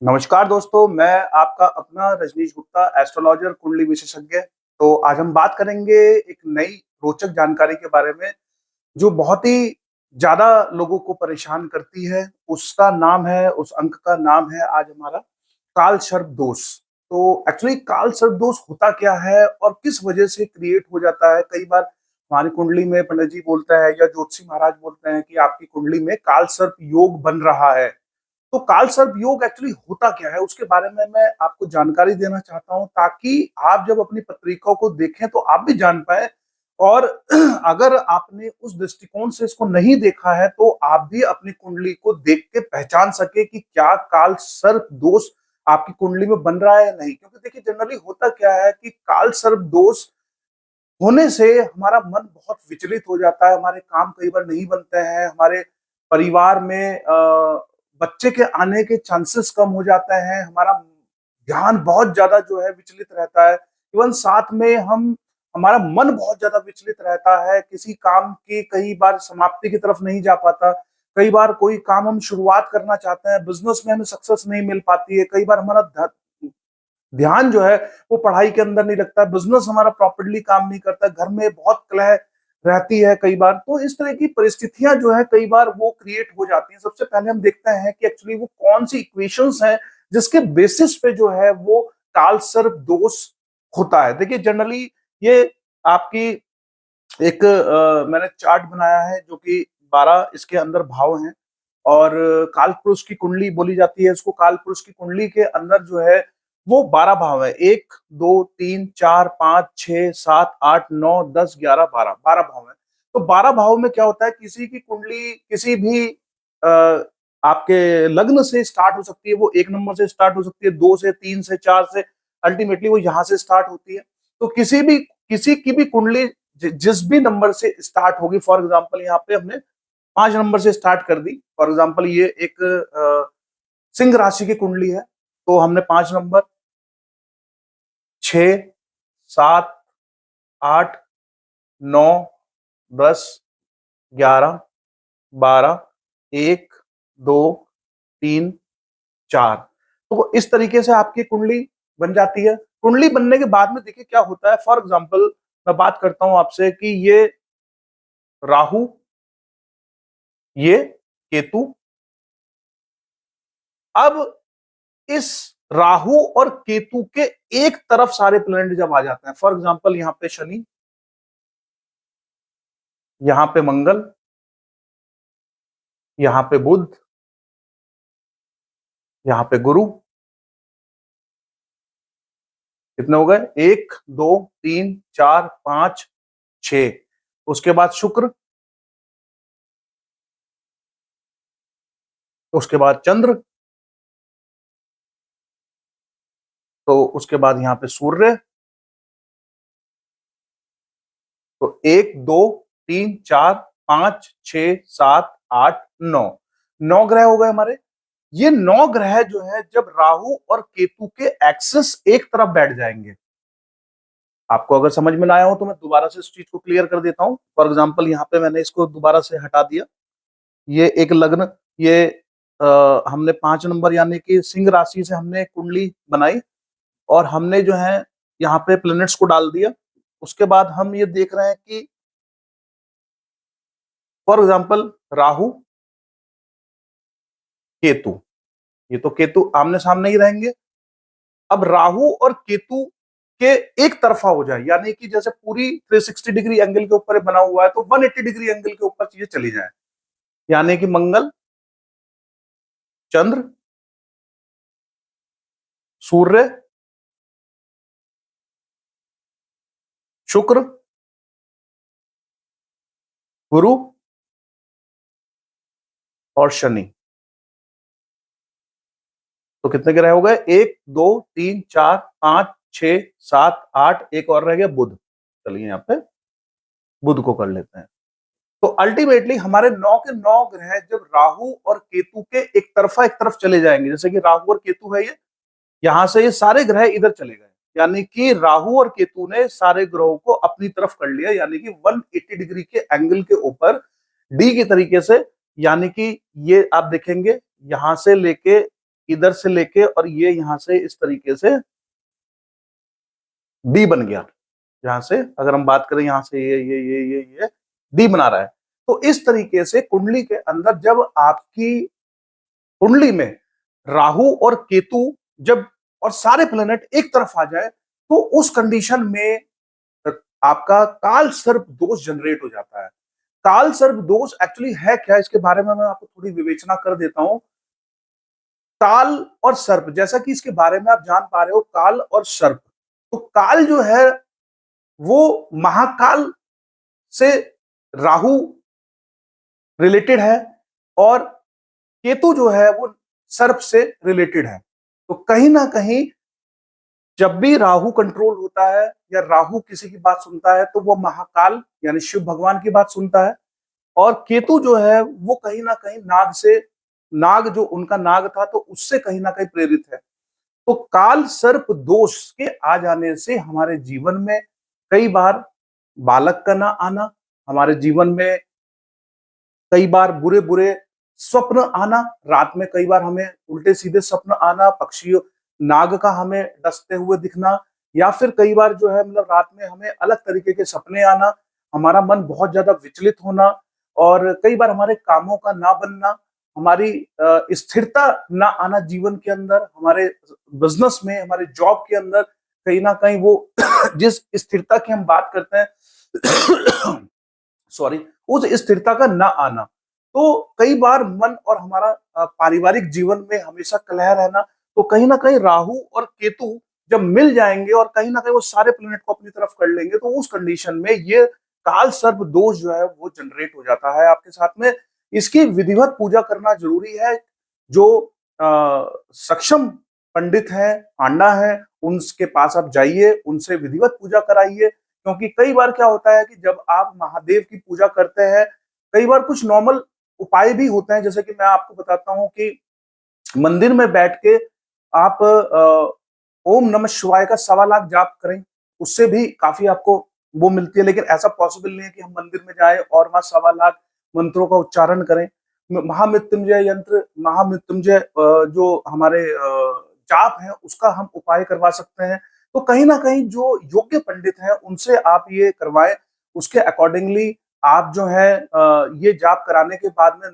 नमस्कार दोस्तों, मैं आपका अपना रजनीश गुप्ता, एस्ट्रोलॉजर, कुंडली विशेषज्ञ। तो आज हम बात करेंगे एक नई रोचक जानकारी के बारे में, जो बहुत ही ज़्यादा लोगों को परेशान करती है। उसका नाम है, उस अंक का नाम है आज हमारा काल सर्प दोष। तो एक्चुअली काल सर्प दोष होता क्या है और किस वजह से क्रिएट हो जाता है? कई बार हमारी कुंडली में पंडित जी बोलते हैं या ज्योतिषी महाराज बोलते हैं कि आपकी कुंडली में काल सर्प योग बन रहा है। तो काल सर्प योग एक्चुअली होता क्या है, उसके बारे में मैं आपको जानकारी देना चाहता हूं, ताकि आप जब अपनी पत्रिका को देखें तो आप भी जान पाए। और अगर आपने उस दृष्टिकोण से इसको नहीं देखा है तो आप भी अपनी कुंडली को देख के पहचान सके कि क्या काल सर्प दोष आपकी कुंडली में बन रहा है या नहीं। क्योंकि देखिए, जनरली होता क्या है कि काल सर्प दोष होने से हमारा मन बहुत विचलित हो जाता है, हमारे काम कई बार नहीं बनते हैं, हमारे परिवार में बच्चे के आने के चांसेस कम हो जाते हैं, हमारा ध्यान बहुत ज्यादा जो है विचलित रहता है। इवन साथ में हम हमारा मन बहुत ज्यादा विचलित रहता है, किसी काम की कई बार समाप्ति की तरफ नहीं जा पाता। कई बार कोई काम हम शुरुआत करना चाहते हैं, बिजनेस में हमें सक्सेस नहीं मिल पाती है। कई बार हमारा ध्यान जो है वो पढ़ाई के अंदर नहीं लगता, बिजनेस हमारा प्रॉपर्ली काम नहीं करता, घर में बहुत कलह रहती है कई बार। तो इस तरह की परिस्थितियां जो है कई बार वो क्रिएट हो जाती हैं। सबसे पहले हम देखते हैं कि एक्चुअली वो कौन सी इक्वेशंस हैं जिसके बेसिस पे जो है वो काल सर्प दोष होता है। देखिए, जनरली ये आपकी एक मैंने चार्ट बनाया है जो कि 12 इसके अंदर भाव हैं। और काल पुरुष की कुंडली बोली जाती है इसको। काल पुरुष की कुंडली के अंदर जो है वो 12 भाव है। 1 2 3 4 5 6 7 8 9 10 11 12 12 भाव है। तो 12 भाव में क्या होता है, किसी की कुंडली किसी भी आपके लग्न से स्टार्ट हो सकती है। वो 1 नंबर से स्टार्ट हो सकती है, 2 से, 3 से, 4 से, अल्टीमेटली वो यहाँ से स्टार्ट होती है। तो किसी की भी कुंडली जिस भी नंबर से स्टार्ट होगी, फॉर एग्जाम्पल यहाँ पे हमने 5 नंबर से स्टार्ट कर दी। फॉर एग्जाम्पल ये एक सिंह राशि की कुंडली है, तो हमने 5 नंबर, 6 7 8 9 10 11 12 1 2 3 4। तो इस तरीके से आपकी कुंडली बन जाती है। कुंडली बनने के बाद में देखिए क्या होता है। फॉर एग्जाम्पल मैं बात करता हूं आपसे कि ये राहु, ये केतु। अब इस राहु और केतु के एक तरफ सारे प्लैनेट जब आ जाते हैं, फॉर एग्जांपल यहां पे शनि, यहां पे मंगल, यहां पे बुध, यहां पे गुरु। कितने हो गए? 1 2 3 4 5 6। उसके बाद शुक्र, उसके बाद चंद्र, तो उसके बाद यहां पे सूर्य। तो 1 2 3 4 5 6 7 8 9, 9 ग्रह हो गए हमारे। ये 9 ग्रह जो है जब राहु और केतु के एक्सिस एक तरफ बैठ जाएंगे, आपको अगर समझ में ना आया हो तो मैं दोबारा से इस चीज को क्लियर कर देता हूं। फॉर एग्जांपल यहाँ पे मैंने इसको दोबारा से हटा दिया। ये एक लग्न, ये हमने 5 नंबर यानी कि सिंह राशि से हमने कुंडली बनाई, और हमने जो है यहाँ पे प्लैनेट्स को डाल दिया। उसके बाद हम ये देख रहे हैं कि फॉर एग्जांपल राहु, केतु, ये तो केतु आमने सामने ही रहेंगे। अब राहु और केतु के एक तरफा हो जाए, यानी कि जैसे पूरी 360 डिग्री एंगल के ऊपर बना हुआ है, तो 180 डिग्री एंगल के ऊपर चीजें चली जाए। यानी कि मंगल, चंद्र, सूर्य, शुक्र, गुरु और शनि। तो कितने ग्रह हो गए? 1 2 3 4 5 6 7 8, एक और रह गया बुध। चलिए यहाँ पे बुध को कर लेते हैं। तो अल्टीमेटली हमारे 9 के 9 ग्रह जब राहु और केतु के एक तरफ चले जाएंगे, जैसे कि राहु और केतु है, ये यहां से ये सारे ग्रह इधर चले गए, यानी कि राहु और केतु ने सारे ग्रहों को अपनी तरफ कर लिया, यानी कि 180 डिग्री के एंगल के ऊपर डी की तरीके से। यानी कि ये आप देखेंगे यहां से लेके इधर से लेके और ये यहां से इस तरीके से डी बन गया। यहां से अगर हम बात करें, यहां से ये डी बना रहा है। तो इस तरीके से कुंडली के अंदर जब आपकी कुंडली में राहु और केतु जब और सारे प्लेनेट एक तरफ आ जाए तो उस कंडीशन में आपका काल सर्प दोष जनरेट हो जाता है। काल सर्प दोष एक्चुअली है क्या, इसके बारे में मैं आपको थोड़ी विवेचना कर देता हूं। काल और सर्प, जैसा कि इसके बारे में आप जान पा रहे हो, काल और सर्प। तो काल जो है वो महाकाल से राहु रिलेटेड है और केतु जो है वो सर्प से रिलेटेड है। तो कहीं ना कहीं जब भी राहु कंट्रोल होता है या राहु किसी की बात सुनता है तो वो महाकाल यानी शिव भगवान की बात सुनता है, और केतु जो है वो कहीं ना कहीं नाग से, नाग जो उनका नाग था तो उससे कहीं ना कहीं प्रेरित है। तो काल सर्प दोष के आ जाने से हमारे जीवन में कई बार बालक का ना आना, हमारे जीवन में कई बार बुरे बुरे स्वप्न आना, रात में कई बार हमें उल्टे सीधे स्वप्न आना, पक्षियों नाग का हमें डसते हुए दिखना, या फिर कई बार जो है मतलब रात में हमें अलग तरीके के सपने आना, हमारा मन बहुत ज्यादा विचलित होना, और कई बार हमारे कामों का ना बनना, हमारी स्थिरता ना आना जीवन के अंदर, हमारे बिजनेस में, हमारे जॉब के अंदर कहीं ना कहीं वो जिस स्थिरता की हम बात करते हैं सॉरी, उस स्थिरता का ना आना। तो कई बार मन और हमारा पारिवारिक जीवन में हमेशा कलह रहना। तो कहीं ना कहीं राहु और केतु जब मिल जाएंगे और कहीं ना कहीं वो सारे प्लेनेट को अपनी तरफ कर लेंगे तो उस कंडीशन में ये काल सर्प दोष जो है वो जनरेट हो जाता है आपके साथ में। इसकी विधिवत पूजा करना जरूरी है। जो सक्षम पंडित है, पांडा है, उनके पास आप जाइए, उनसे विधिवत पूजा कराइए। क्योंकि कई बार क्या होता है कि जब आप महादेव की पूजा करते हैं, कई बार कुछ नॉर्मल उपाय भी होते हैं, जैसे कि मैं आपको बताता हूं कि मंदिर में बैठ के आप ओम नमः शिवाय का 1.25 लाख जाप करें, उससे भी काफी आपको वो मिलती है। लेकिन ऐसा पॉसिबल नहीं है कि हम मंदिर में जाएं और वहां 1.25 लाख मंत्रों का उच्चारण करें। महामृत्युंजय यंत्र, महामृत्युंजय जो हमारे जाप है उसका हम उपाय करवा सकते हैं। तो कहीं ना कहीं जो योग्य पंडित हैं उनसे आप ये करवाएं, उसके अकॉर्डिंगली आप जो है ये जाप कराने के बाद में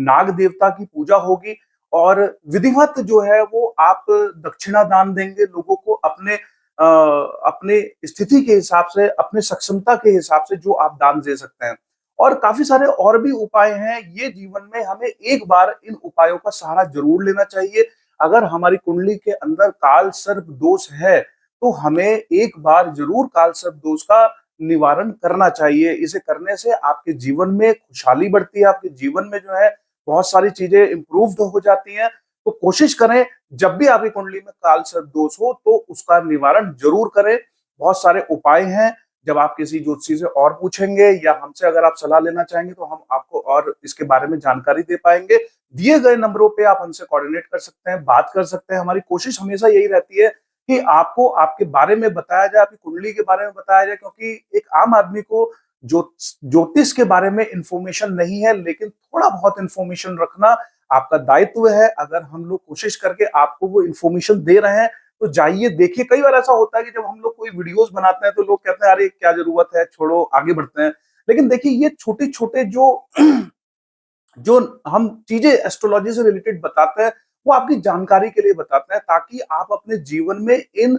नाग देवता की पूजा होगी और विधिवत जो है वो आप दक्षिणा दान देंगे लोगों को, अपने स्थिति के हिसाब से, अपने सक्षमता के हिसाब से जो आप दान दे सकते हैं। और काफी सारे और भी उपाय हैं। ये जीवन में हमें एक बार इन उपायों का सहारा जरूर लेना चाहिए। अगर हमारी कुंडली के अंदर काल सर्प दोष है तो हमें एक बार जरूर काल सर्प दोष का निवारण करना चाहिए। इसे करने से आपके जीवन में खुशहाली बढ़ती है, आपके जीवन में जो है बहुत सारी चीजें इंप्रूव्ड हो जाती हैं। तो कोशिश करें जब भी आपकी कुंडली में काल सर्प दोष हो तो उसका निवारण जरूर करें। बहुत सारे उपाय हैं। जब आप किसी ज्योतिषी से और पूछेंगे या हमसे अगर आप सलाह लेना चाहेंगे तो हम आपको और इसके बारे में जानकारी दे पाएंगे। दिए गए नंबरों पे आप हमसे कोऑर्डिनेट कर सकते हैं, बात कर सकते हैं। हमारी कोशिश हमेशा यही रहती है कि आपको आपके बारे में बताया जाए, आपकी कुंडली के बारे में बताया जाए, क्योंकि एक आम आदमी को ज्योतिष के बारे में इंफॉर्मेशन नहीं है, लेकिन थोड़ा बहुत इंफॉर्मेशन रखना आपका दायित्व है। अगर हम लोग कोशिश करके आपको वो इंफॉर्मेशन दे रहे हैं तो जाइए देखिए। कई बार ऐसा होता है कि जब हम लोग कोई वीडियोस बनाते हैं तो लोग कहते हैं अरे क्या जरूरत है, छोड़ो आगे बढ़ते हैं। लेकिन देखिए ये छोटे छोटे जो जो हम चीजें एस्ट्रोलॉजी से रिलेटेड बताते हैं वो आपकी जानकारी के लिए बताते हैं, ताकि आप अपने जीवन में इन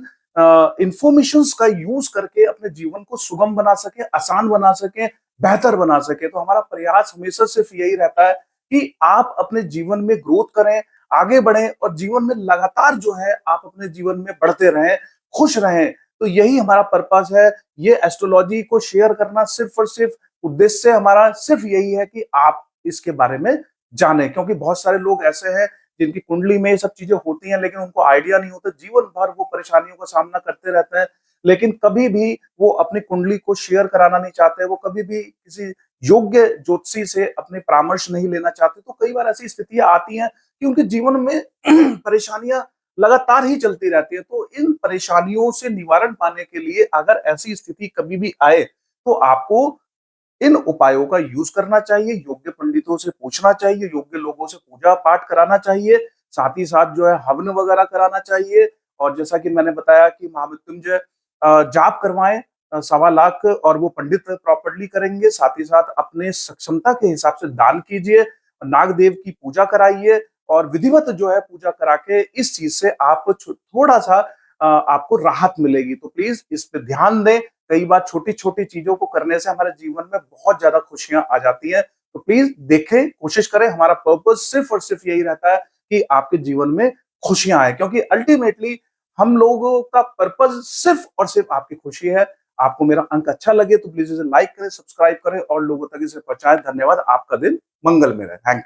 इंफॉर्मेशंस का यूज करके अपने जीवन को सुगम बना सके, आसान बना सके, बेहतर बना सके। तो हमारा प्रयास हमेशा सिर्फ यही रहता है कि आप अपने जीवन में ग्रोथ करें, आगे बढ़ें और जीवन में लगातार जो है आप अपने जीवन में बढ़ते रहें, खुश रहें। तो यही हमारा पर्पस है। ये एस्ट्रोलॉजी को शेयर करना सिर्फ और सिर्फ उद्देश्य हमारा सिर्फ यही है कि आप इसके बारे में जाने। क्योंकि बहुत सारे लोग ऐसे हैं जिनकी कुंडली में ये सब चीजें होती हैं लेकिन उनको आइडिया नहीं होता, जीवन भर वो परेशानियों का सामना करते रहते हैं, लेकिन कभी भी वो अपनी कुंडली को शेयर कराना नहीं चाहते, वो कभी भी किसी योग्य ज्योतिषी से अपने परामर्श नहीं लेना चाहते। तो कई बार ऐसी स्थितियां आती हैं कि उनके जीवन में परेशानियां लगातार ही चलती रहती है। तो इन परेशानियों से निवारण पाने के लिए अगर ऐसी स्थिति कभी भी आए तो आपको इन उपायों का यूज करना चाहिए, योग्य पंडितों से पूछना चाहिए, योग्य लोगों से पूजा पाठ कराना चाहिए, साथ ही साथ जो है हवन वगैरह कराना चाहिए। और जैसा कि मैंने बताया कि महामृत्युंजय जाप करवाएं 1.25 लाख, और वो पंडित प्रॉपरली करेंगे। साथ ही साथ अपने सक्षमता के हिसाब से दान कीजिए, नाग देव की पूजा कराइए, और विधिवत जो है पूजा करा के इस चीज से आप थोड़ा सा आपको राहत मिलेगी। तो प्लीज इस पे ध्यान दें। कई बार छोटी छोटी चीजों को करने से हमारे जीवन में बहुत ज्यादा खुशियां आ जाती हैं। तो प्लीज देखें, कोशिश करें। हमारा पर्पस सिर्फ और सिर्फ यही रहता है कि आपके जीवन में खुशियां आए, क्योंकि अल्टीमेटली हम लोगों का पर्पस सिर्फ और सिर्फ आपकी खुशी है। आपको मेरा अंक अच्छा लगे तो प्लीज इसे लाइक करें, सब्सक्राइब करें और लोगों तक इसे पहुंचाएं। धन्यवाद। आपका दिन मंगल में रहे। Thank you.